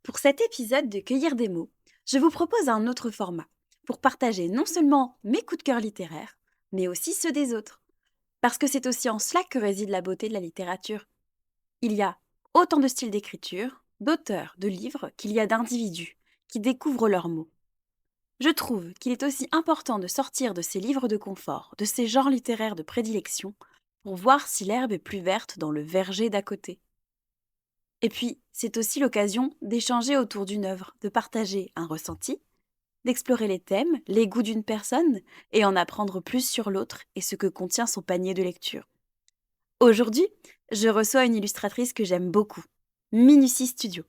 Pour cet épisode de Cueillir des mots, je vous propose un autre format pour partager non seulement mes coups de cœur littéraires, mais aussi ceux des autres. Parce que c'est aussi en cela que réside la beauté de la littérature. Il y a autant de styles d'écriture, d'auteurs, de livres qu'il y a d'individus qui découvrent leurs mots. Je trouve qu'il est aussi important de sortir de ces livres de confort, de ces genres littéraires de prédilection, pour voir si l'herbe est plus verte dans le verger d'à côté. Et puis, c'est aussi l'occasion d'échanger autour d'une œuvre, de partager un ressenti, d'explorer les thèmes, les goûts d'une personne et en apprendre plus sur l'autre et ce que contient son panier de lecture. Aujourd'hui, je reçois une illustratrice que j'aime beaucoup, Minutie Studio.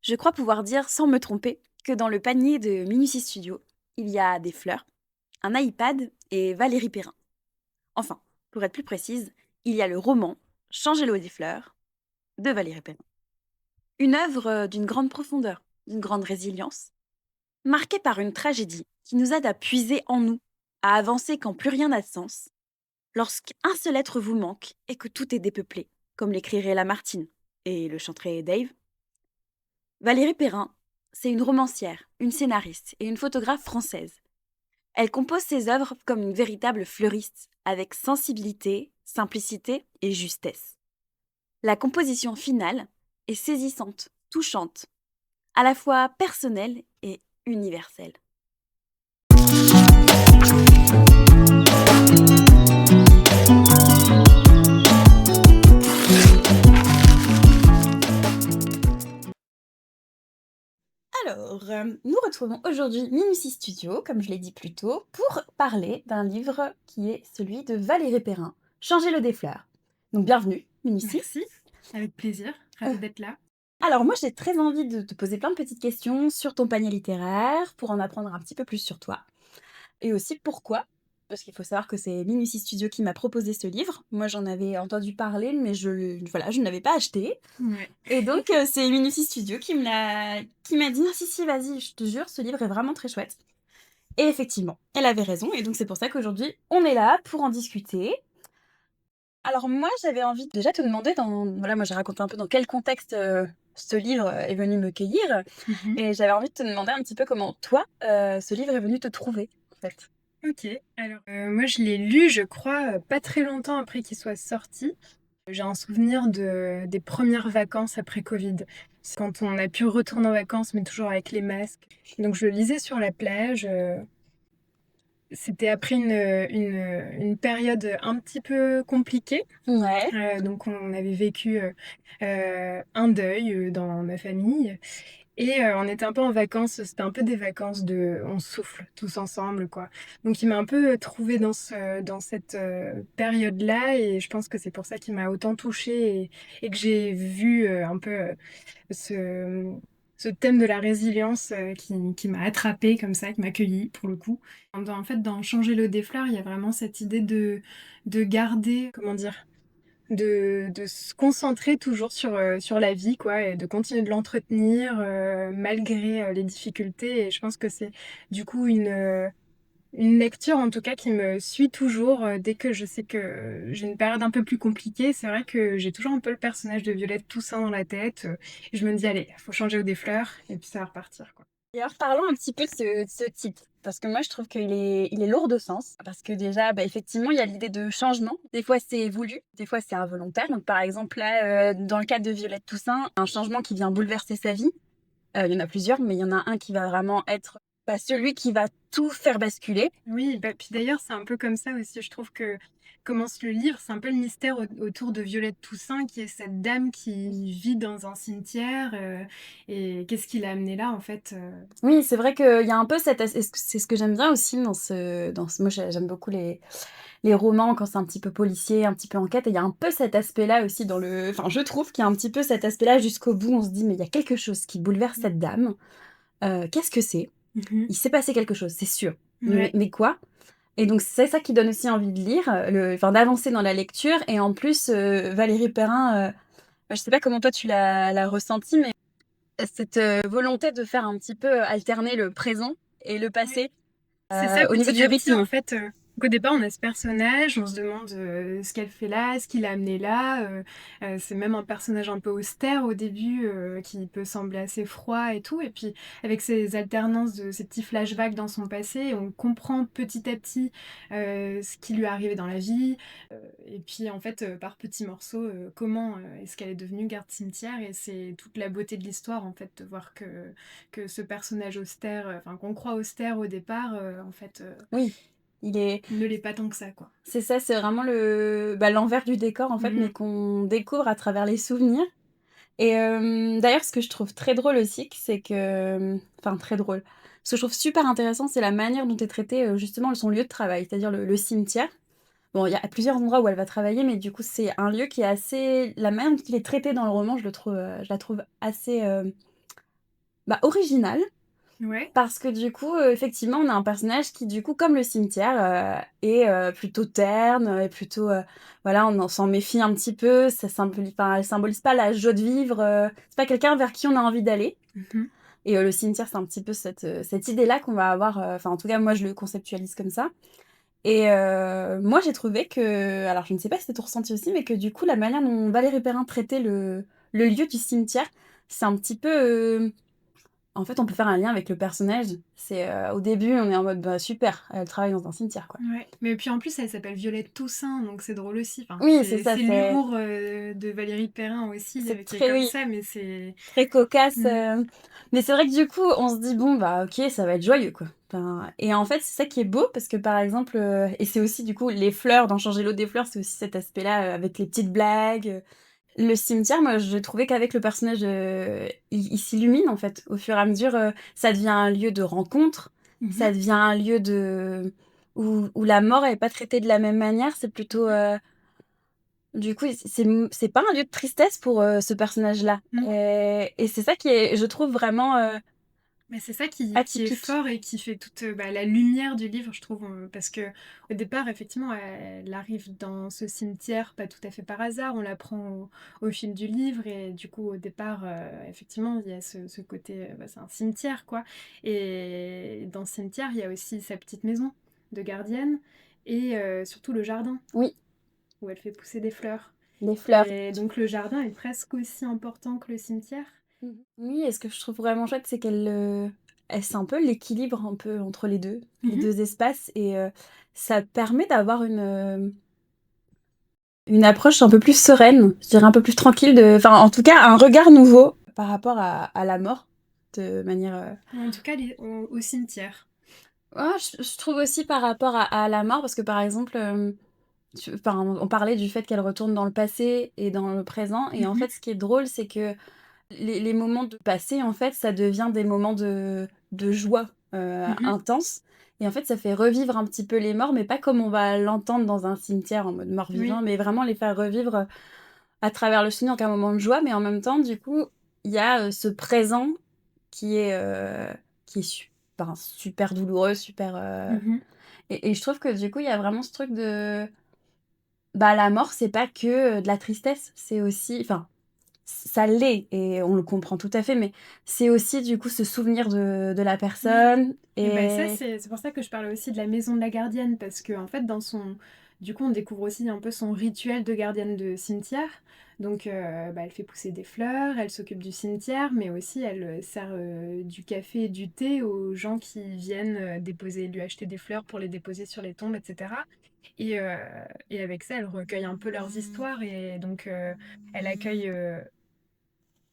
Je crois pouvoir dire sans me tromper que dans le panier de Minutie Studio, il y a des fleurs, un iPad et Valérie Perrin. Enfin, pour être plus précise, il y a le roman Changer l'eau des fleurs de Valérie Perrin. Une œuvre d'une grande profondeur, d'une grande résilience, marquée par une tragédie qui nous aide à puiser en nous, à avancer quand plus rien n'a de sens, lorsqu'un seul être vous manque et que tout est dépeuplé, comme l'écrirait Lamartine et le chanterait Dave. Valérie Perrin, c'est une romancière, une scénariste et une photographe française. Elle compose ses œuvres comme une véritable fleuriste, avec sensibilité, simplicité et justesse. La composition finale est saisissante, touchante, à la fois personnelle et universelle. Alors, nous retrouvons aujourd'hui Minutie Studio, comme je l'ai dit plus tôt, pour parler d'un livre qui est celui de Valérie Perrin, Changer l'eau des fleurs. Donc bienvenue, Minutie. Merci, avec plaisir, ravie d'être là. Alors moi j'ai très envie de te poser plein de petites questions sur ton panier littéraire, pour en apprendre un petit peu plus sur toi. Et aussi pourquoi, parce qu'il faut savoir que c'est Minutie Studio qui m'a proposé ce livre. Moi j'en avais entendu parler, mais je ne l'avais pas acheté. Ouais. Et donc c'est Minutie Studio qui m'a dit «Non, si, vas-y, je te jure, ce livre est vraiment très chouette». Et effectivement, elle avait raison, et donc c'est pour ça qu'aujourd'hui on est là pour en discuter. Alors moi j'avais envie de déjà te demander moi j'ai raconté un peu dans quel contexte ce livre est venu me cueillir, et j'avais envie de te demander un petit peu comment toi, ce livre est venu te trouver, en fait. Ok, alors moi je l'ai lu, je crois, pas très longtemps après qu'il soit sorti. J'ai un souvenir des premières vacances après Covid. C'est quand on a pu retourner en vacances, mais toujours avec les masques. Donc je le lisais sur la plage. C'était après une période un petit peu compliquée. Ouais. Donc on avait vécu un deuil dans ma famille. Et on était un peu en vacances, c'était un peu des vacances de on souffle tous ensemble, quoi. Donc il m'a un peu trouvée dans cette période-là, et je pense que c'est pour ça qu'il m'a autant touchée, et que j'ai vu un peu ce, ce thème de la résilience qui m'a attrapée comme ça, qui m'a accueillie pour le coup. En fait, dans Changer l'eau des fleurs, il y a vraiment cette idée de garder, comment dire, de se concentrer toujours sur la vie, quoi, et de continuer de l'entretenir malgré les difficultés. Et je pense que c'est du coup une lecture en tout cas qui me suit toujours dès que je sais que j'ai une période un peu plus compliquée. C'est vrai que j'ai toujours un peu le personnage de Violette Toussaint dans la tête, et je me dis allez, faut changer des fleurs et puis ça va repartir, quoi. Et alors parlons un petit peu de ce titre, parce que moi je trouve il est lourd de sens, parce que déjà, effectivement, il y a l'idée de changement. Des fois c'est voulu, des fois c'est involontaire. Donc par exemple là, dans le cadre de Violette Toussaint, un changement qui vient bouleverser sa vie. Il y en a plusieurs, mais il y en a un qui va vraiment être celui qui va tout faire basculer. Oui, puis d'ailleurs, c'est un peu comme ça aussi. Je trouve que commence le livre, c'est un peu le mystère autour de Violette Toussaint, qui est cette dame qui vit dans un cimetière. Et qu'est-ce qui l'a amenée là, en fait Oui, c'est vrai qu'il y a un peu c'est ce que j'aime bien aussi moi j'aime beaucoup les romans quand c'est un petit peu policier, un petit peu enquête, et il y a un peu cet aspect-là aussi enfin je trouve qu'il y a un petit peu cet aspect-là jusqu'au bout. On se dit mais il y a quelque chose qui bouleverse cette dame. Qu'est-ce que c'est? Mhm. Il s'est passé quelque chose, c'est sûr. Ouais. Mais quoi? Et donc c'est ça qui donne aussi envie de lire, d'avancer dans la lecture. Et en plus, Valérie Perrin, je sais pas comment toi tu l'as ressenti, mais cette volonté de faire un petit peu alterner le présent et le Ouais. passé C'est ça, au niveau petit du à petit, rythme. en fait. Donc au départ, on a ce personnage, on se demande ce qu'elle fait là, ce qui l'a amené là. C'est même un personnage un peu austère au début, qui peut sembler assez froid et tout. Et puis avec ces alternances de ces petits flashbacks dans son passé, on comprend petit à petit ce qui lui est arrivé dans la vie. Et puis en fait, par petits morceaux, comment est-ce qu'elle est devenue garde cimetière. Et c'est toute la beauté de l'histoire en fait, de voir que ce personnage austère, enfin qu'on croit austère au départ, en fait... Oui, il est... ne l'est pas tant que ça, quoi. c'est ça, c'est vraiment l'envers du décor, en fait, mais Mhm. qu'on découvre à travers les souvenirs. Et d'ailleurs, ce que je trouve très drôle aussi, c'est que... Enfin, très drôle. Ce que je trouve super intéressant, c'est la manière dont est traité justement son lieu de travail, c'est-à-dire le cimetière. Bon, il y a plusieurs endroits où elle va travailler, mais du coup, c'est un lieu qui est assez... La manière dont il est traité dans le roman, je la trouve assez originale. Ouais. Parce que du coup, effectivement, on a un personnage qui, du coup, comme le cimetière, est plutôt terne, et plutôt... voilà, on s'en méfie un petit peu, enfin, elle symbolise pas la joie de vivre, c'est pas quelqu'un vers qui on a envie d'aller. Mhm. Et le cimetière, c'est un petit peu cette idée-là qu'on va avoir, enfin, en tout cas, moi, je le conceptualise comme ça. Et moi, j'ai trouvé que... Alors, je ne sais pas si c'est ton ressenti aussi, mais que du coup, la manière dont Valérie Perrin traitait le lieu du cimetière, c'est un petit peu... En fait, on peut faire un lien avec le personnage. C'est au début, on est en mode bah, super, elle travaille dans un cimetière, quoi. Ouais. Mais puis en plus, elle s'appelle Violette Toussaint, donc c'est drôle aussi. Enfin, Oui, c'est c'est ça, c'est l'humour de Valérie Perrin aussi, c'est qui est très, comme oui, ça, mais c'est... très cocasse. Mm. Mais c'est vrai que du coup, on se dit bon bah ok, ça va être joyeux, quoi. Enfin, et en fait, c'est ça qui est beau parce que par exemple, et c'est aussi du coup les fleurs, dans Changer l'eau des fleurs, c'est aussi cet aspect-là avec les petites blagues. Le cimetière, moi, je trouvais qu'avec le personnage, il s'illumine en fait. Au fur et à mesure, ça devient un lieu de rencontre, Mhm. ça devient un lieu où la mort n'est pas traitée de la même manière. C'est plutôt, du coup, c'est pas un lieu de tristesse pour ce personnage-là. Mm. Et c'est ça qui est, je trouve, vraiment Mais c'est ça qui est atypique. fort et qui fait toute la lumière du livre, je trouve, parce que au départ, effectivement, elle arrive dans ce cimetière pas tout à fait par hasard, on l'apprend au fil du livre, et du coup, au départ, effectivement, il y a ce côté, c'est un cimetière, quoi. Et dans ce cimetière, il y a aussi sa petite maison de gardienne, et surtout le jardin, Oui, où elle fait pousser des fleurs. les fleurs. Et donc le jardin est presque aussi important que le cimetière. Mhm. Oui, et ce que je trouve vraiment chouette, c'est c'est un peu l'équilibre un peu entre les Mhm. deux espaces, et ça permet d'avoir une approche un peu plus sereine, je dirais un peu plus tranquille, enfin en tout cas un regard nouveau par rapport à la mort, de manière... En tout cas, au cimetière. Ouais, je trouve aussi par rapport à la mort, parce que par exemple, enfin, on parlait du fait qu'elle retourne dans le passé et dans le présent, et en Mhm. fait ce qui est drôle, c'est que les moments de passé, en fait, ça devient des moments de joie Mhm. intense. Et en fait, ça fait revivre un petit peu les morts, mais pas comme on va l'entendre dans un cimetière en mode mort-vivant, Oui, mais vraiment les faire revivre à travers le souvenir qu'un moment de joie. Mais en même temps, du coup, il y a ce présent qui est, enfin, super douloureux, super... mhm. Et je trouve que du coup, il y a vraiment ce truc de... Bah, la mort, c'est pas que de la tristesse, c'est aussi... Enfin, ça l'est, et on le comprend tout à fait, mais c'est aussi du coup ce souvenir de la Oui. personne. Et ben ça, Et c'est pour ça que je parlais aussi de la maison de la gardienne, parce que en fait, du coup, on découvre aussi un peu son rituel de gardienne de cimetière. Donc, elle fait pousser des fleurs, elle s'occupe du cimetière, mais aussi elle sert du café et du thé aux gens qui viennent lui acheter des fleurs pour les déposer sur les tombes, etc. Et, euh, et avec ça, elle recueille un peu leurs histoires, et donc elle accueille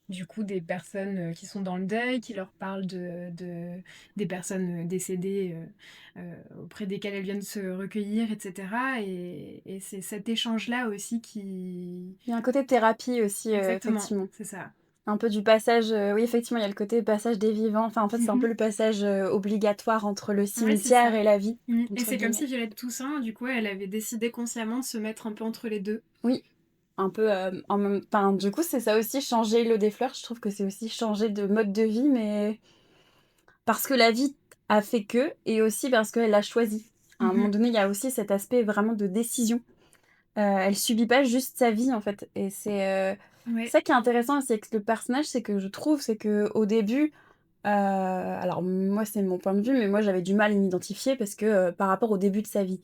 du coup des personnes qui sont dans le deuil, qui leur parlent des personnes décédées auprès desquelles elles viennent se recueillir, etc. Et c'est cet échange-là aussi qui... il y a un côté thérapie aussi, Exactement, effectivement. c'est ça. Un peu du passage, oui, effectivement, il y a le côté passage des vivants. Enfin, en fait, c'est un peu Mhm. le passage obligatoire entre le Ouais, c'est cimetière ça. et la vie, Et entre c'est comme guillemets. si Violette Toussaint, du coup, elle avait décidé consciemment de se mettre un peu entre les deux. Oui, un peu en même... Enfin, du coup, c'est ça aussi, changer l'eau des fleurs. Je trouve que c'est aussi changer de mode de vie, mais parce que la vie a fait que, et aussi parce qu'elle l'a choisi. À un moment Mhm. donné, il y a aussi cet aspect vraiment de décision. Elle subit pas juste sa vie en fait. Et c'est Ouais. ça qui est intéressant aussi avec le personnage, c'est que je trouve, c'est que au début, alors moi c'est mon point de vue, mais moi j'avais du mal à m'identifier parce que par rapport au début de sa vie.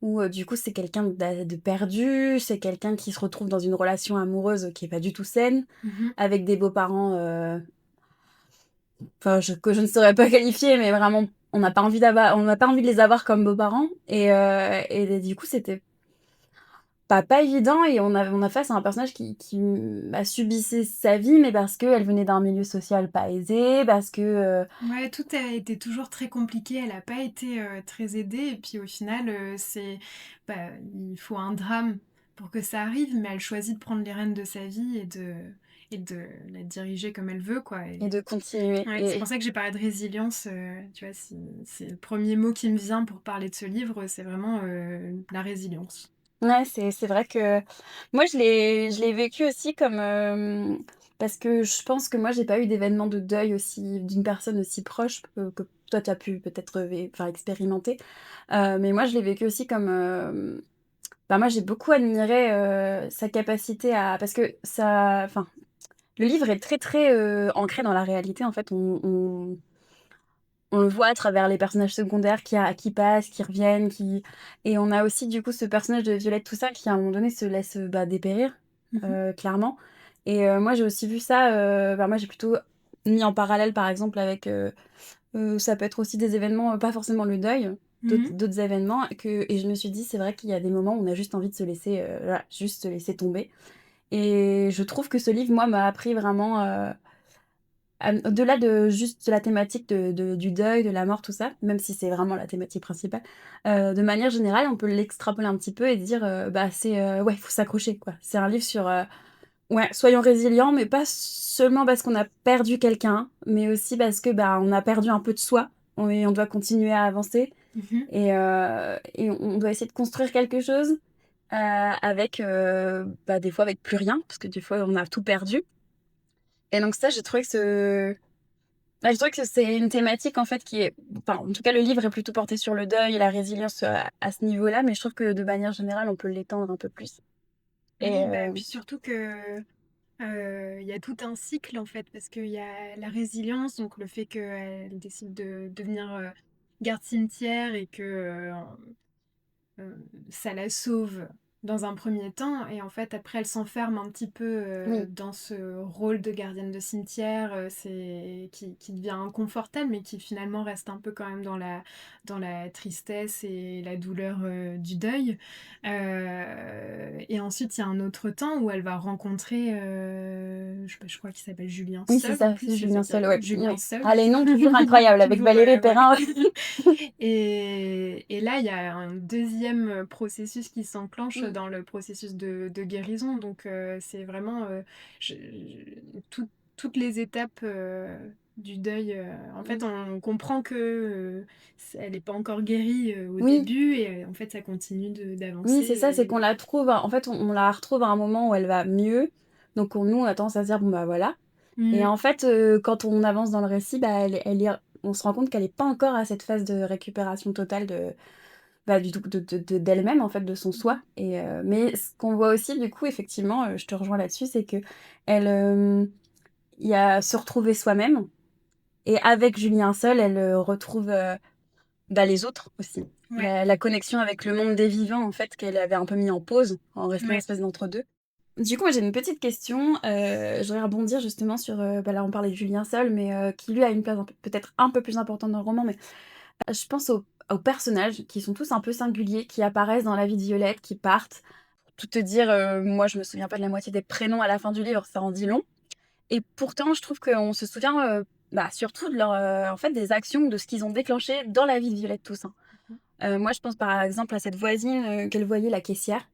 où du coup c'est quelqu'un de perdu, c'est quelqu'un qui se retrouve dans une relation amoureuse qui est pas du tout saine, Mmh. avec des beaux-parents, enfin que je ne saurais pas qualifier, mais vraiment on n'a pas envie de les avoir comme beaux-parents et du coup c'était pas évident et on a face à un personnage qui a subi sa vie, mais parce qu'elle venait d'un milieu social pas aisé, parce que, Ouais, tout a été toujours très compliqué. Elle a pas été, très aidée et puis au final, bah, il faut un drame pour que ça arrive, mais elle choisit de prendre les rênes de sa vie et de la diriger comme elle veut, quoi. et de continuer Ouais, c'est et pour ça que j'ai parlé de résilience, tu vois? C'est le premier mot qui me vient pour parler de ce livre, c'est vraiment, la résilience. ouais, c'est vrai que moi je l'ai vécu aussi comme, parce que je pense que moi j'ai pas eu d'événement de deuil aussi d'une personne aussi proche que toi tu as pu peut-être enfin expérimenter. Mais moi je l'ai vécu aussi comme, bah, moi j'ai beaucoup admiré, sa capacité à parce que ça enfin, le livre est très, très, ancré dans la réalité en fait. On le voit à travers les personnages secondaires qui passent, qui reviennent, qui et on a aussi du coup ce personnage de Violette Toussaint qui à un moment donné se laisse, bah, dépérir, Mmh. clairement et moi j'ai aussi vu ça, bah, moi j'ai plutôt mis en parallèle par exemple avec, ça peut être aussi des événements, pas forcément le deuil, Mmh. d'autres événements et je me suis dit: «C'est vrai qu'il y a des moments où on a juste envie de se laisser, voilà, juste se laisser tomber» et je trouve que ce livre, moi, m'a appris vraiment, au-delà de juste la thématique du deuil, de la mort, tout ça, même si c'est vraiment la thématique principale, de manière générale, on peut l'extrapoler un petit peu et dire, bah, c'est, ouais, faut s'accrocher, quoi. C'est un livre sur, ouais, soyons résilients, mais pas seulement parce qu'on a perdu quelqu'un, mais aussi parce que, bah, on a perdu un peu de soi, on doit continuer à avancer Mmh. et on doit essayer de construire quelque chose, avec, bah, des fois avec plus rien, parce que des fois on a tout perdu et donc ça, j'ai trouvé que bah, je trouve que c'est une thématique en fait qui est enfin, en tout cas le livre est plutôt porté sur le deuil et la résilience, à ce niveau-là, mais je trouve que de manière générale, on peut l'étendre un peu plus et Oui, bah, puis surtout que, il y a tout un cycle en fait, parce qu'il y a la résilience, donc le fait qu'elle décide de devenir, garde cimetière et que, ça la sauve dans un premier temps et en fait après elle s'enferme un petit peu, oui, dans ce rôle de gardienne de cimetière, c'est qui devient inconfortable mais qui finalement reste un peu quand même dans la tristesse et la douleur, du deuil. Et ensuite il y a un autre temps où elle va rencontrer, je crois qu'il s'appelle Julien oui, c'est Seul en ça, plus, c'est je sais Julien pas, Sol, ouais, Julien oui. Seul. Ah, les noms toujours incroyables avec Toujours, Valérie ouais. Perrin. Et là, il y a un deuxième processus qui s'enclenche Mmh. dans le processus de guérison. Donc, c'est vraiment toutes les étapes du deuil. En fait, Mmh. on comprend que elle n'est pas encore guérie au Oui, début et en fait, ça continue oui, d'avancer. c'est ça, c'est qu'on la trouve en fait, on la retrouve à un moment où elle va mieux, donc on a tendance à se dire: «Bon, bah, voilà» et Mm. en fait, quand on avance dans le récit, bah, elle est on se rend compte qu'elle est pas encore à cette phase de récupération totale de bah, du tout d'elle-même, en fait, de son soi mais ce qu'on voit aussi, du coup, effectivement, je te rejoins là-dessus, c'est qu'elle, il y a se retrouver soi-même et avec Julien seul, elle, retrouve, bah, les autres aussi. Ouais, La connexion avec le monde des vivants, en fait, qu'elle avait un peu mis en pause, en restant une ouais. espèce d'entre-deux. Du coup, moi, j'ai une petite question, je voudrais rebondir justement sur, bah, là, on parlait de Julien seul, mais qui lui a une place un peu peut-être un peu plus importante dans le roman, mais je pense aux personnages qui sont tous un peu singuliers, qui apparaissent dans la vie de Violette, qui partent. Pour tout te dire, moi, je me souviens pas de la moitié des prénoms à la fin du livre, ça en dit long et pourtant, je trouve qu'on se souvient, bah, surtout de leur, en fait, des actions, de ce qu'ils ont déclenché dans la vie de Violette Toussaint. Moi, je pense par exemple à cette voisine, qu'elle voyait, la caissière.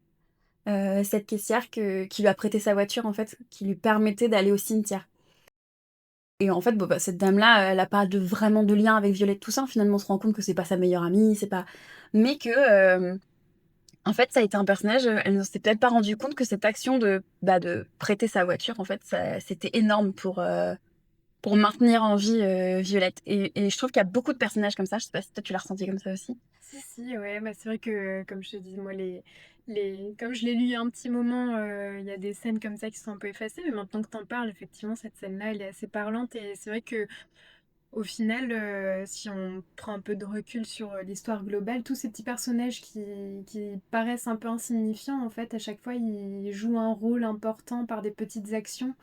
Cette caissière qui lui a prêté sa voiture, en fait, qui lui permettait d'aller au cimetière et en fait, bon, bah, cette dame-là, elle a pas vraiment de lien avec Violette Toussaint. Finalement, on se rend compte que c'est pas sa meilleure amie, c'est pas mais que, en fait, ça a été un personnage, elle ne s'est peut-être pas rendue compte que cette action de prêter sa voiture, en fait, ça c'était énorme pour maintenir en vie, Violette et je trouve qu'il y a beaucoup de personnages comme ça. Je sais pas si toi tu l'as ressenti comme ça aussi? Si, si, ouais, bah, c'est vrai que, comme je te dis, moi, comme je l'ai lu il y a un petit moment, il y a des scènes comme ça qui sont un peu effacées, mais maintenant que t'en parles, effectivement, cette scène-là, elle est assez parlante et c'est vrai que au final, si on prend un peu de recul sur l'histoire globale, tous ces petits personnages qui paraissent un peu insignifiants, en fait, à chaque fois, ils jouent un rôle important par des petites actions.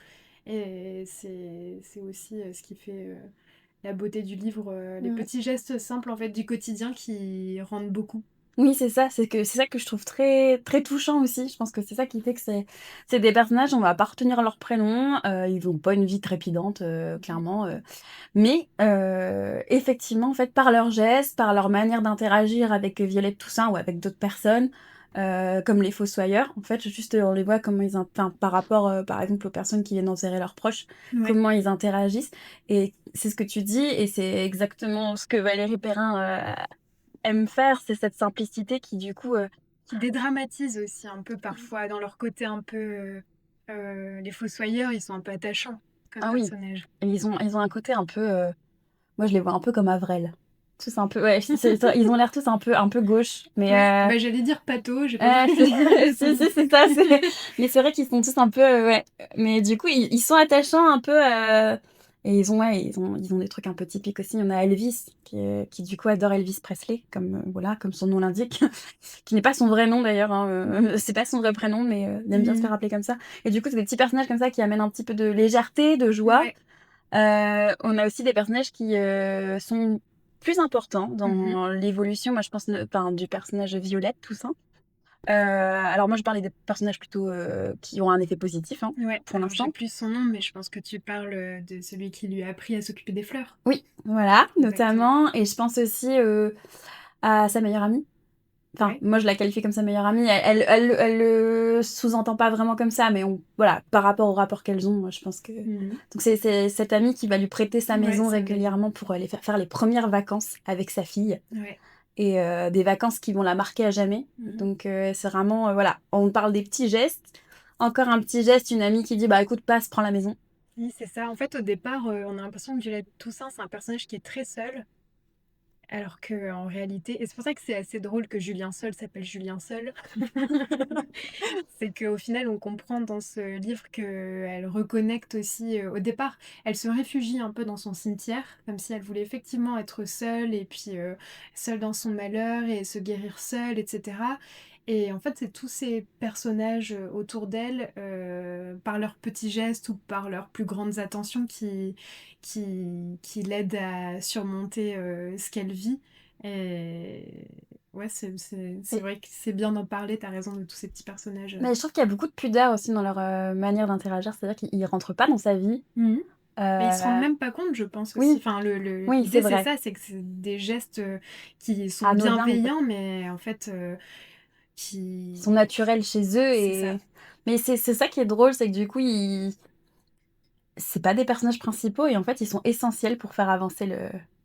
Et c'est aussi ce qui fait la beauté du livre, les Mm. petits gestes simples en fait du quotidien qui rendent beaucoup. Oui, c'est ça, c'est ça que je trouve très très touchant aussi. Je pense que c'est ça qui fait que c'est des personnages, on va pas retenir leur prénom, ils ont pas une vie trépidante, clairement, mais effectivement, en fait, par leurs gestes, par leur manière d'interagir avec Violette Toussaint ou avec d'autres personnes, comme les Fossoyeurs, en fait, juste, on les voit comment enfin, par rapport, par exemple, aux personnes qui viennent enterrer leurs proches, Ouais. comment ils interagissent. Et c'est ce que tu dis, et c'est exactement ce que Valérie Perrin aime faire, c'est cette simplicité qui, du coup, Qui dédramatisent aussi un peu parfois dans leur côté un peu les fossoyeurs, ils sont un peu attachants comme ah oui, personnages. et ils ont un côté un peu, moi je les vois un peu comme Avrel. Tous un peu, ouais, ils ont l'air tous un peu gauche, mais Ouais, bah j'allais dire Pato, j'ai pas voulu c'est, dire son si, nom. si, c'est ça, mais c'est vrai qu'ils sont tous un peu, ouais, mais du coup, ils sont attachants un peu, et ouais, ils ont des trucs un peu typiques aussi. Il y en a Elvis, qui du coup adore Elvis Presley, comme, voilà, comme son nom l'indique, qui n'est pas son vrai nom d'ailleurs, hein, c'est pas son vrai prénom, mais il aime bien se faire Mhm. appeler comme ça. Et du coup, c'est des petits personnages comme ça qui amènent un petit peu de légèreté, de joie. Ouais. On a aussi des personnages qui sont plus importants Mhm. dans l'évolution. Moi, je pense enfin, du personnage Violette, tout ça. Alors moi, je parlais des personnages plutôt qui ont un effet positif, hein, Ouais, pour alors j'ai l'instant. plus son nom, mais je pense que tu parles de celui qui lui a appris à s'occuper des fleurs. Oui, voilà, Exactement. notamment. Et je pense aussi à sa meilleure amie. Enfin, Ouais. moi, je la qualifie comme sa meilleure amie. Elle le sous-entend pas vraiment comme ça, mais voilà, par rapport au rapport qu'elles ont, moi, je pense que... Mhm. Donc, c'est cette amie qui va lui prêter sa Ouais, maison sa maison. régulièrement pour aller faire les premières vacances avec sa fille. Ouais. Et des vacances qui vont la marquer à jamais. Mhm. Donc, c'est vraiment, voilà, on parle des petits gestes. Encore un petit geste, une amie qui dit, bah écoute, passe, prends la maison. Oui, c'est ça. En fait, au départ, on a l'impression que Violette Toussaint, c'est un personnage qui est très seul. Alors que en réalité, et c'est pour ça que c'est assez drôle que Julien Seul s'appelle Julien Seul, c'est qu'au final on comprend dans ce livre qu'elle reconnecte aussi, au départ, elle se réfugie un peu dans son cimetière, comme si elle voulait effectivement être seule et puis seule dans son malheur et se guérir seule, etc. Et en fait, c'est tous ces personnages autour d'elle, par leurs petits gestes ou par leurs plus grandes attentions, qui l'aident à surmonter ce qu'elle vit. Et ouais, c'est Et- vrai que c'est bien d'en parler, t'as raison, de tous ces petits personnages. Mais je trouve qu'il y a beaucoup de pudeur aussi dans leur manière d'interagir. C'est-à-dire qu'ils rentrent pas dans sa vie. Mhm. Mais ils se rendent Euh, même pas compte, je pense aussi. Oui, Enfin, oui, c'est l'idée, c'est vrai. ça, c'est que c'est des gestes qui sont Anodin, en fait. bienveillants, mais en fait, Ils sont qui... naturels chez eux. C'est ça. Mais c'est ça qui est drôle, c'est que du coup, c'est pas des personnages principaux et en fait, ils sont essentiels pour faire avancer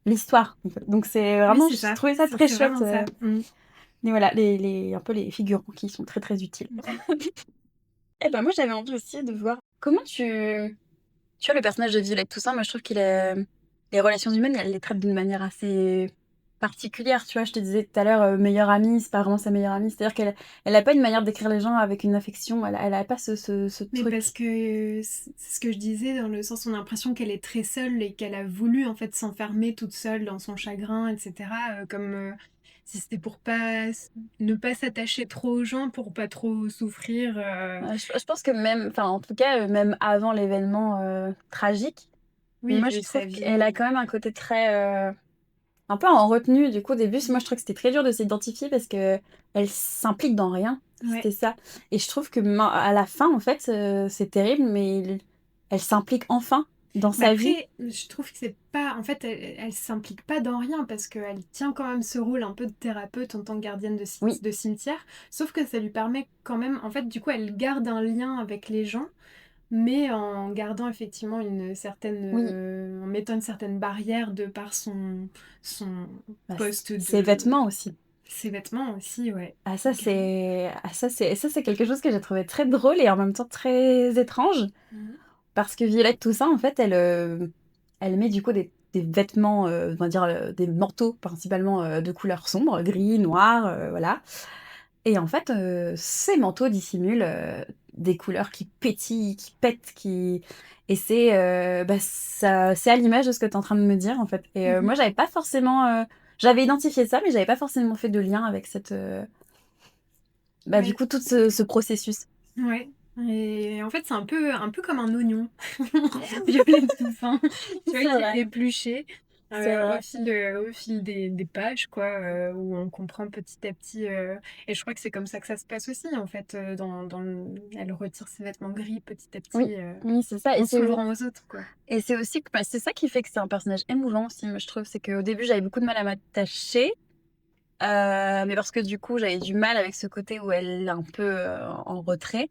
l'histoire, en fait. Donc, c'est Oui, vraiment, c'est je ça. trouvais ça C'est très c'est chouette. vraiment ça. Mhm. Mais voilà, un peu les figurants qui sont très très utiles. Et ben moi j'avais envie aussi de voir comment tu vois le personnage de Violette Toussaint, moi je trouve qu'il est les relations humaines, elle les traite d'une manière assez particulière, tu vois, je te disais tout à l'heure meilleure amie, c'est pas vraiment sa meilleure amie, c'est-à-dire qu'elle a pas une manière d'écrire les gens avec une affection, elle a pas ce Mais parce truc. que c'est ce que je disais, dans le sens où on a l'impression qu'elle est très seule et qu'elle a voulu en fait s'enfermer toute seule dans son chagrin, etc. Comme si c'était pour pas ne pas s'attacher trop aux gens, pour pas trop souffrir. Je pense que même, enfin en tout cas même avant l'événement tragique, Oui, moi je de sa trouve qu'elle a vie. quand même un côté très un peu en retenue, du coup, au début, moi je trouvais que c'était très dur de s'identifier parce que elle s'implique dans rien. Ouais. C'était ça. Et je trouve que à la fin, en fait, c'est terrible, mais elle s'implique enfin dans Mais sa vie. après, je trouve que c'est pas. En fait, elle s'implique pas dans rien parce qu'elle tient quand même ce rôle un peu de thérapeute en tant que gardienne Oui, de cimetière. Sauf que ça lui permet quand même. En fait, du coup, elle garde un lien avec les gens, mais en gardant effectivement une certaine. oui. En mettant une certaine barrière de par son Bah, poste ses de. vêtements aussi. Ses vêtements aussi, ouais. Ah, Gris. ça, c'est quelque chose que j'ai trouvé très drôle et en même temps très étrange. Mhm. Parce que Violette Toussaint, en fait, elle met du coup des vêtements, on va dire des manteaux principalement de couleur sombre, gris, noir, voilà. Et en fait, ces manteaux dissimulent des couleurs qui pétillent, qui pètent, qui... Et c'est à l'image de ce que tu es en train de me dire, en fait. Et moi, j'avais pas forcément... j'avais identifié ça, mais j'avais pas forcément fait de lien avec du Ouais, coup, tout ce processus. ouais. Et en fait, c'est un peu comme un oignon, violet Toussaint, tu vois, C'est qui est vrai, épluché c'est vrai. au fil des pages, quoi, où on comprend petit à petit. Et je crois que c'est comme ça que ça se passe aussi, en fait. Elle retire ses vêtements gris petit à Oui, petit, oui, c'est ça. en s'ouvrant aux autres, quoi. Et c'est aussi c'est ça qui fait que c'est un personnage émouvant aussi, moi, je trouve. C'est qu'au début, j'avais beaucoup de mal à m'attacher. Mais parce que du coup, j'avais du mal avec ce côté où elle est un peu en retrait.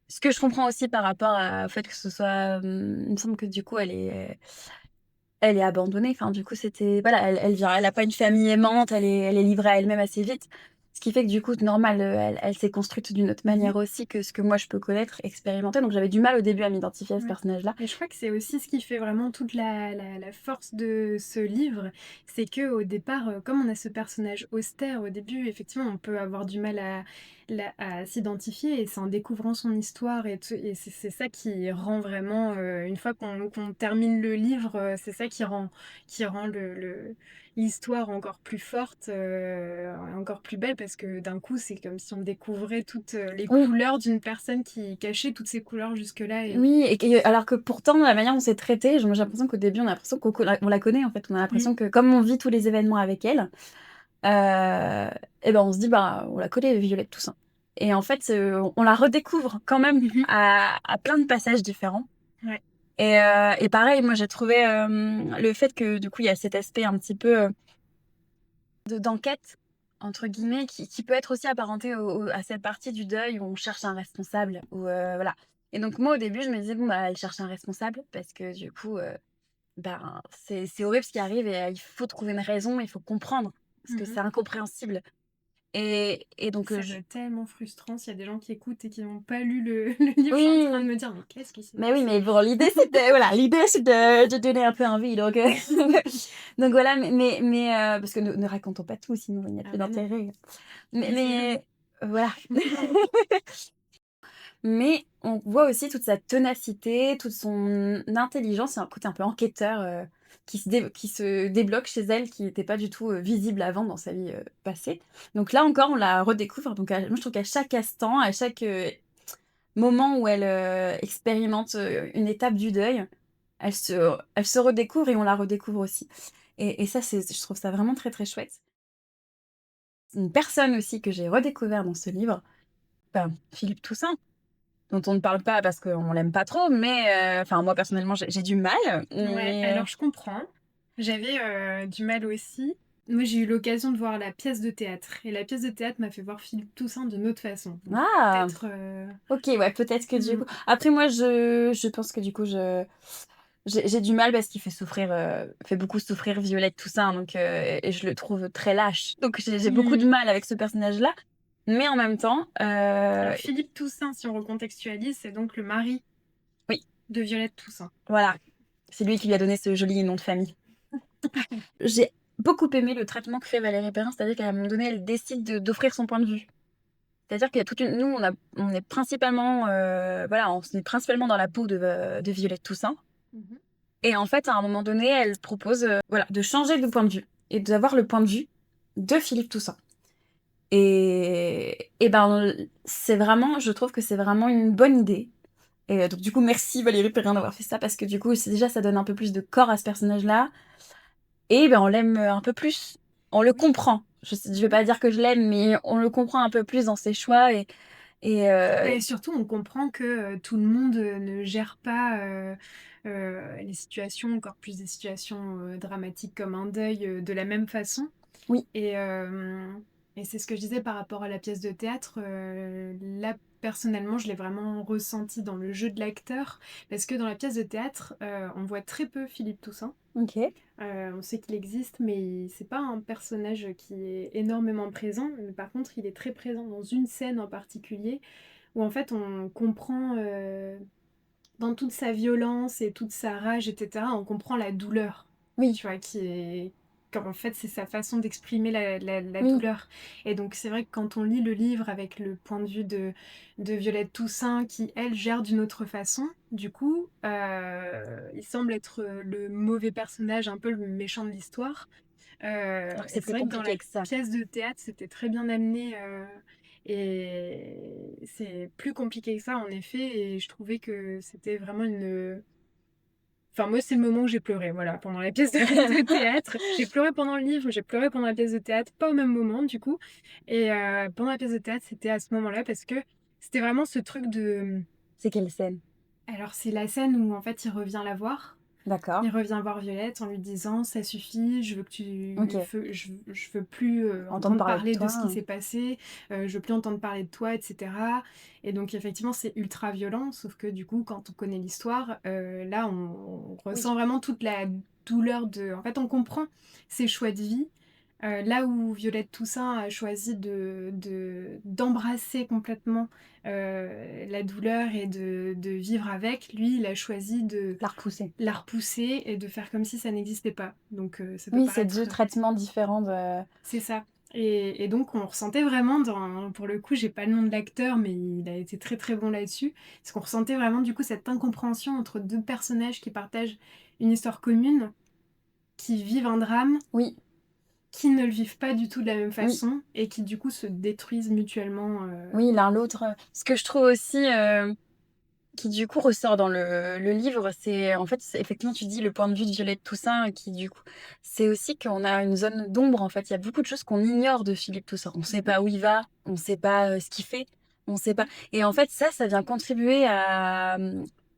Ce que je comprends aussi par rapport au fait que ce soit. Il me semble que du coup, elle est abandonnée. Enfin, du coup, c'était. Voilà, elle a pas une famille aimante, elle est livrée à elle-même assez vite. Ce qui fait que du coup, normal, elle s'est construite d'une autre Mhm. manière aussi que ce que moi je peux connaître, expérimenter. Donc j'avais du mal au début à m'identifier à ce Ouais. personnage-là. Et je crois que c'est aussi ce qui fait vraiment toute la force de ce livre, c'est que au départ, comme on a ce personnage austère, au début, effectivement, on peut avoir du mal à s'identifier, et c'est en découvrant son histoire, et c'est ça qui rend vraiment, une fois qu'on termine le livre, c'est ça qui rend l'histoire encore plus forte, encore plus belle, parce que d'un coup, c'est comme si on découvrait toutes les Oui, couleurs d'une personne qui cachait toutes ces couleurs jusque-là. Et... oui, alors que pourtant, la manière dont c'est traité, j'ai l'impression qu'au début, on a l'impression on la connaît en fait. On a Mm. l'impression que comme on vit tous les événements avec elle, et ben on se dit, bah, on la connaît, Violette Toussaint. Et en fait, on la redécouvre quand même Mhm. à plein de passages différents. Ouais. Et pareil, moi j'ai trouvé le fait que du coup, il y a cet aspect un petit peu d'enquête, entre guillemets, qui peut être aussi apparenté à cette partie du deuil où on cherche un responsable. Voilà. Et donc moi au début, je me disais, bon, bah, elle cherche un responsable parce que du coup, ben, c'est horrible ce qui arrive et il faut trouver une raison, il faut comprendre parce que Mhm. c'est incompréhensible. Et donc, Ça doit être tellement frustrant s'il y a des gens qui écoutent et qui n'ont pas lu le livre. Je suis en train de oui, me dire, mais qu'est-ce qui s'est mais oui, passé? mais bon, l'idée c'est de donner un peu envie. Donc, donc voilà, parce que ne racontons pas tout, sinon il n'y a Ah plus bah non, d'intérêt. on essaiera. Mais voilà. Mais on voit aussi toute sa ténacité, toute son intelligence, et un côté un peu enquêteur qui se débloque chez elle, qui n'était pas du tout visible avant dans sa vie passée. Donc là encore, on la redécouvre. Donc moi, je trouve qu'à chaque instant, à chaque moment où elle expérimente une étape du deuil, elle se redécouvre et on la redécouvre aussi. Et ça, je trouve ça vraiment très très chouette. Une personne aussi que j'ai redécouvert dans ce livre, ben, Philippe Toussaint, dont on ne parle pas parce qu'on l'aime pas trop, mais enfin moi personnellement j'ai du mal, Ouais, mais alors je comprends. J'avais du mal aussi. Moi, j'ai eu l'occasion de voir la pièce de théâtre. Et la pièce de théâtre m'a fait voir Philippe Toussaint d'une autre façon. Donc ah peut-être... ok, ouais, peut-être que du hmm. coup après moi je pense que du coup j'ai du mal parce qu'il fait beaucoup souffrir Violette Toussaint, donc et je le trouve très lâche, donc j'ai beaucoup de Hmm. mal avec ce personnage-là, mais en même temps Alors Philippe Toussaint, si on recontextualise, c'est donc le mari oui, de Violette Toussaint. voilà, c'est lui qui lui a donné ce joli nom de famille. J'ai beaucoup aimé le traitement que fait Valérie Perrin, c'est-à-dire qu'à un moment donné elle décide d'offrir son point de vue. C'est-à-dire qu'il y a toute une... Nous, on est principalement, voilà, on est principalement dans la peau de Violette Toussaint. Mhm. Et en fait, à un moment donné, elle propose, voilà, de changer de point de vue et d'avoir le point de vue de Philippe Toussaint. Et ben, je trouve que c'est vraiment une bonne idée. Et donc, du coup, merci Valérie Perrin d'avoir fait ça parce que du coup, déjà, ça donne un peu plus de corps à ce personnage-là. Et ben, on l'aime un peu plus. On le Oui. comprend. Je vais Mhm. pas dire que je l'aime, mais on le comprend un peu plus dans ses choix. Et Et surtout, on comprend que tout le monde ne gère pas les situations, encore plus des situations dramatiques comme un deuil, de la même façon. oui, Et, euh, et c'est ce que je disais par rapport à la pièce de théâtre. Là, personnellement, je l'ai vraiment ressenti dans le jeu de l'acteur, parce que dans la pièce de théâtre, on voit très peu Philippe Toussaint. ok. On sait qu'il existe, mais c'est pas un personnage qui est énormément présent. Mais par contre, il est très présent dans une scène en particulier, où en fait on comprend, dans toute sa violence et toute sa rage, etc., on comprend la douleur, Oui, tu vois, qui est... qu'en fait, c'est sa façon d'exprimer la Oui, douleur. Et donc, c'est vrai que quand on lit le livre avec le point de vue de Violette Toussaint, qui, elle, gère d'une autre façon, du coup, il semble être le mauvais personnage, un peu le méchant de l'histoire. alors que c'est Et c'est plus vrai que dans la compliqué que ça. pièce de théâtre, c'était très bien amené. Et c'est plus compliqué que ça, en effet. Et je trouvais que c'était vraiment une... Enfin, moi, c'est le moment où j'ai pleuré, voilà, pendant la pièce de théâtre. J'ai pleuré pendant le livre, j'ai pleuré pendant la pièce de théâtre, pas au même moment, du coup. Et pendant la pièce de théâtre, c'était à ce moment-là parce que c'était vraiment ce truc de... C'est quelle scène? Alors, c'est la scène où, en fait, il revient la voir. D'accord. Il revient voir Violette en lui disant ça suffit, je veux que Ok. je veux plus Entendre entendre parler de parler de toi. ce qui s'est passé, je veux plus entendre parler de toi, etc. Et donc effectivement c'est ultra violent, sauf que du coup quand on connaît l'histoire, là on Oui. ressent vraiment toute la douleur de... En fait on comprend ses choix de vie. Là où Violette Toussaint a choisi d'embrasser complètement la douleur et de vivre avec, lui il a choisi de La repousser. la repousser et de faire comme si ça n'existait pas. Donc ça peut Oui, c'est deux paraître... traitements différents de. C'est ça. Et donc on ressentait vraiment dans... Pour le coup, j'ai pas le nom de l'acteur, mais il a été très très bon là-dessus. Parce qu'on ressentait vraiment du coup cette incompréhension entre deux personnages qui partagent une histoire commune, qui vivent un drame, Oui, qui ne le vivent pas du tout de la même oui, façon et qui du coup se détruisent mutuellement. oui, l'un l'autre. Ce que je trouve aussi qui du coup ressort dans le livre, c'est en fait, effectivement, tu dis le point de vue de Violette Toussaint, qui du coup, c'est aussi qu'on a une zone d'ombre. En fait, il y a beaucoup de choses qu'on ignore de Philippe Toussaint. On ne sait Mhm. pas où il va, on ne sait pas ce qu'il fait, on ne sait pas. Mhm. Et en fait, ça vient contribuer à.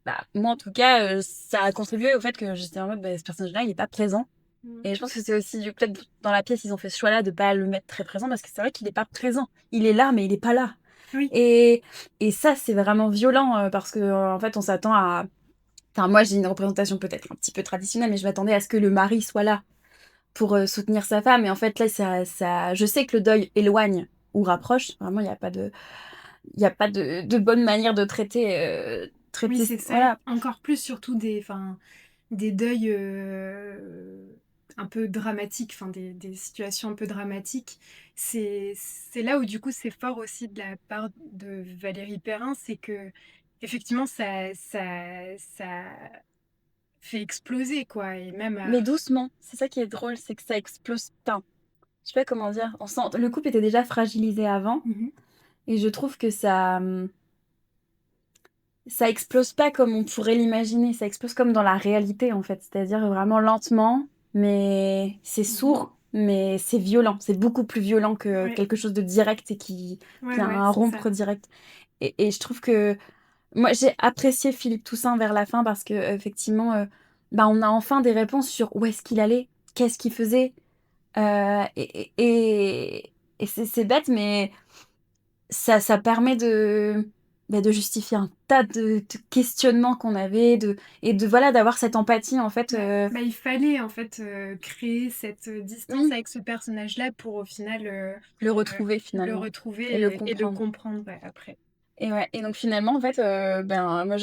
Bah, moi, en tout cas, ça a contribué au fait que j'étais en mode, bah, ce personnage-là, il n'est pas présent. Mhm. Et je pense que c'est aussi peut-être dans la pièce, ils ont fait ce choix-là de pas le mettre très présent parce que c'est vrai qu'il n'est pas présent. Il est là, mais il n'est pas là. Oui. Et, et ça, c'est vraiment violent parce que en fait, on s'attend à. Enfin, moi, j'ai une représentation peut-être un petit peu traditionnelle, mais je m'attendais à ce que le mari soit là pour soutenir sa femme. Et en fait, là, je sais que le deuil éloigne ou rapproche. Vraiment, il y a pas de bonne manière de traiter. Oui, Traiter c'est ça. voilà. Encore plus surtout des deuils un peu dramatiques, enfin des situations un peu dramatiques. C'est là où du coup c'est fort aussi de la part de Valérie Perrin, c'est que effectivement ça fait exploser quoi, et même Mais doucement. C'est ça qui est drôle, c'est que ça explose pas. Je sais pas comment dire. On sent, le couple était déjà fragilisé avant. Mhm. Et je trouve que ça explose pas comme on pourrait l'imaginer, ça explose comme dans la réalité en fait, c'est-à-dire vraiment lentement, mais c'est Mhm. sourd, mais c'est violent, c'est beaucoup plus violent que Ouais, quelque chose de direct et qui ouais, vient ouais, à c'est ça. rompre direct. Et je trouve que moi j'ai apprécié Philippe Toussaint vers la fin parce que effectivement, bah, on a enfin des réponses sur où est-ce qu'il allait, qu'est-ce qu'il faisait, et c'est bête, mais ça permet de justifier un tas de questionnements qu'on avait, et de voilà, d'avoir cette empathie en fait. Ouais. Bah, il fallait en fait créer cette distance Oui, avec ce personnage-là pour au final le retrouver le finalement et le retrouver et le comprendre. comprendre ouais, après. Et ouais, et donc finalement en fait, ben moi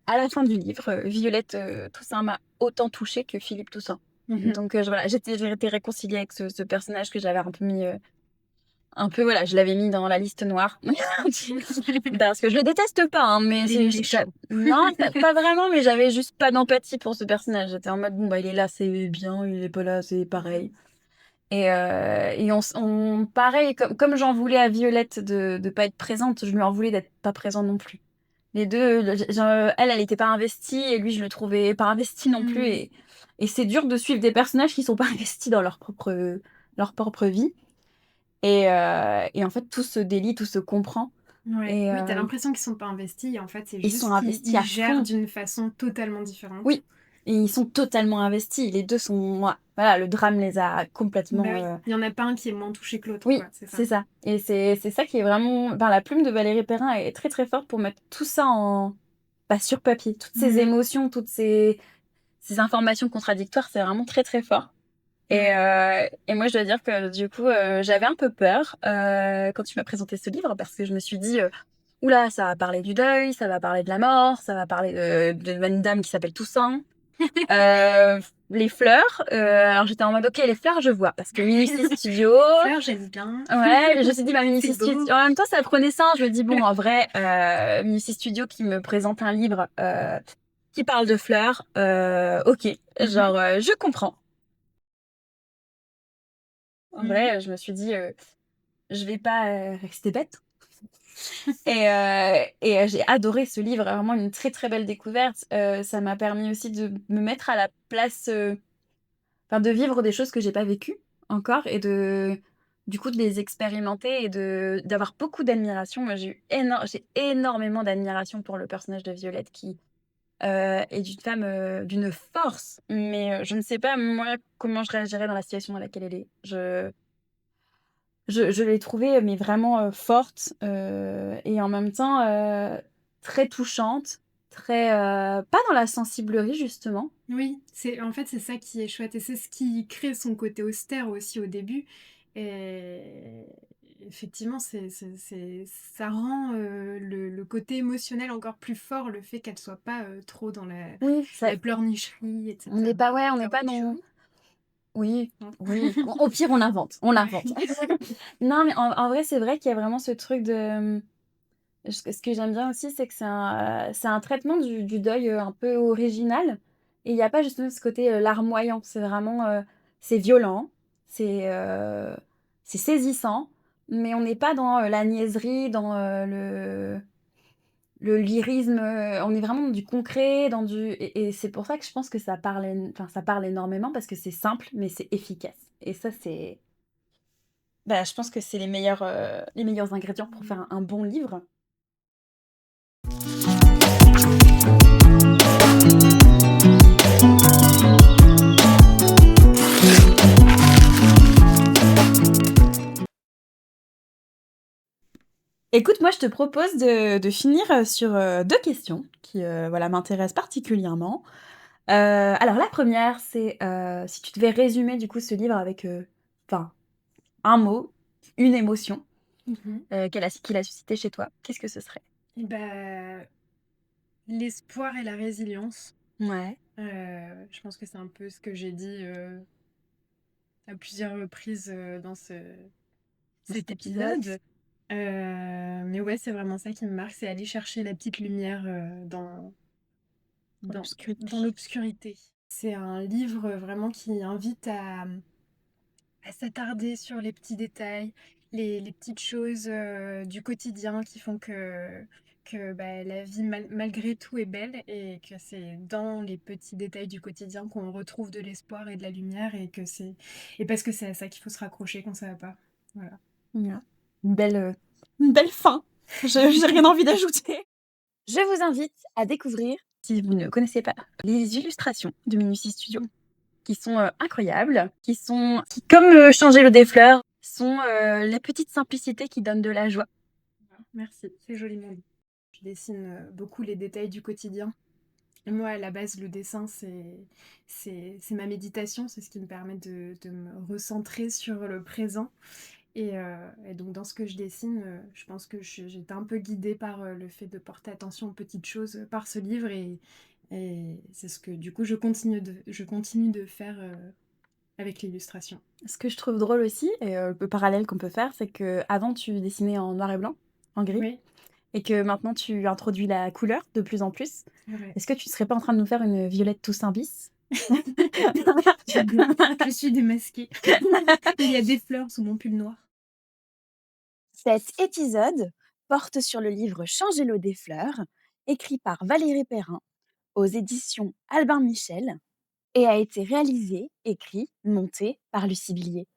à la fin du livre, Violette Toussaint m'a autant touchée que Philippe Toussaint. Mhm. Donc voilà, j'ai été réconciliée avec ce personnage que j'avais un peu mis un peu, voilà, je l'avais mis dans la liste noire. Parce que je le déteste pas, hein, mais Les c'est méchants. non, pas vraiment, mais j'avais juste pas d'empathie pour ce personnage. J'étais en mode, bon, bah, il est là, c'est bien, il est pas là, c'est pareil. Et pareil, comme j'en voulais à Violette de pas être présente, je lui en voulais d'être pas présent non plus. Les deux, elle était pas investie, et lui, je le trouvais pas investi non plus. Mhm. Et c'est dur de suivre des personnages qui sont pas investis dans leur propre vie. Et en fait, tout se délie, tout se comprend. Ouais. Et Oui, t'as l'impression qu'ils sont pas investis et en fait c'est ils sont juste qu'ils investis ils à gèrent fond. d'une façon totalement différente. Oui, et ils sont totalement investis. Les deux sont. Ouais, voilà, le drame les a Bah complètement. oui, il y en a pas un qui est moins touché que l'autre Oui, quoi, c'est ça. c'est ça. Et c'est ça qui est vraiment. Enfin, la plume de Valérie Perrin est très très forte pour mettre tout ça sur papier. Toutes ces Mhm. émotions, ces informations contradictoires, c'est vraiment très très fort. Ouais. Et moi, je dois dire que du coup, j'avais un peu peur quand tu m'as présenté ce livre parce que je me suis dit, oula, ça va parler du deuil, ça va parler de la mort, ça va parler d'une dame qui s'appelle Toussaint. Les fleurs, alors j'étais en mode: «OK, les fleurs, je vois» parce que Minutie Studio, Fleurs, j'aime bien. ouais, je me suis dit: «Bah, Minutie C'est beau. Studio» en même temps, ça prenait sens. Je me dis: «Bon, en vrai, Minutie Studio qui me présente un livre, qui parle de fleurs, OK, Mmh. genre, je comprends». En Mmh. vrai, je me suis dit, «Je vais pas, rester bête». J'ai adoré ce livre, vraiment une très, très belle découverte. Ça m'a permis aussi de me mettre à la place, enfin de vivre des choses que j'ai pas vécues encore et du coup de les expérimenter et d'avoir beaucoup d'admiration. Moi j'ai énormément d'admiration pour le personnage de Violette qui, est d'une femme, d'une force, mais, je ne sais pas moi comment je réagirais dans la situation dans laquelle elle est. Je l'ai trouvée, mais vraiment, forte, et en même temps, très touchante, très, pas dans la sensiblerie justement. Oui, c'est ça qui est chouette et c'est ce qui crée son côté austère aussi au début et effectivement, ça rend, le côté émotionnel encore plus fort, le fait qu'elle soit pas, trop dans Oui, ça la pleurnicherie et on n'est cetera. pas ouais, on n'est pas dans Pleurnicherie? oui, Non. oui, au pire on invente, on Ouais. invente. Non, mais en vrai, c'est vrai qu'il y a vraiment ce truc de, ce que j'aime bien aussi, c'est que c'est un traitement du deuil, un peu original et il y a pas justement ce côté, larmoyant. C'est vraiment, c'est violent, c'est, heu, c'est saisissant, mais on n'est pas dans, la niaiserie, dans, le lyrisme, on est vraiment dans du concret, dans du et c'est pour ça que je pense que ça parle énormément parce que c'est simple, mais c'est efficace et ça, c'est bah, je pense que c'est les meilleurs ingrédients pour faire un bon livre. Écoute, moi, je te propose de finir, sur, 2 questions qui, voilà, m'intéressent particulièrement. Alors la première, c'est, si tu devais résumer, du coup, ce livre avec, enfin, un mot, une émotion, Mmh. qu'il a suscité chez toi, qu'est-ce que ce serait? Et bah, l'espoir et la résilience, Ouais, je pense que c'est un peu ce que j'ai dit, à plusieurs reprises, dans dans cet cet épisode. épisode. Mais ouais, c'est vraiment ça qui me marque, c'est aller chercher la petite lumière, Dans dans l'obscurité. dans l'obscurité. C'est un livre, vraiment qui invite à s'attarder sur les petits détails, les petites choses, du quotidien qui font que, bah, la vie malgré tout est belle et que c'est dans les petits détails du quotidien qu'on retrouve de l'espoir et de la lumière et parce que c'est à ça qu'il faut se raccrocher quand ça va pas. Voilà. Voilà. Une belle, une belle fin. Je j'ai rien envie d'ajouter. Je vous invite à découvrir, si vous ne connaissez pas, les illustrations de Minutie Studio. Qui sont, incroyables, qui comme, Changer l'eau des fleurs, sont, les petites simplicités qui donnent de la joie. Merci, c'est joliment dit. Je dessine, beaucoup les détails du quotidien. Et moi, à la base, le dessin, c'est ma méditation, c'est ce qui me permet de me recentrer sur le présent. Et donc, dans ce que je dessine, je pense que j'étais un peu guidée par le fait de porter attention aux petites choses par ce livre. Et c'est ce que, du coup, je continue de faire avec l'illustration. Ce que je trouve drôle aussi et le parallèle qu'on peut faire, c'est qu'avant tu dessinais en noir et blanc, en gris Oui, et que maintenant tu introduis la couleur de plus en plus. c'est vrai. Est-ce que tu serais pas en train de nous faire une Violette Toussaint bis? Je suis démasquée. Il y a des fleurs sous mon pull noir. Cet épisode porte sur le livre Changer l'eau des fleurs, écrit par Valérie Perrin aux éditions Albin Michel et a été réalisé, écrit, monté par Lucie Billier.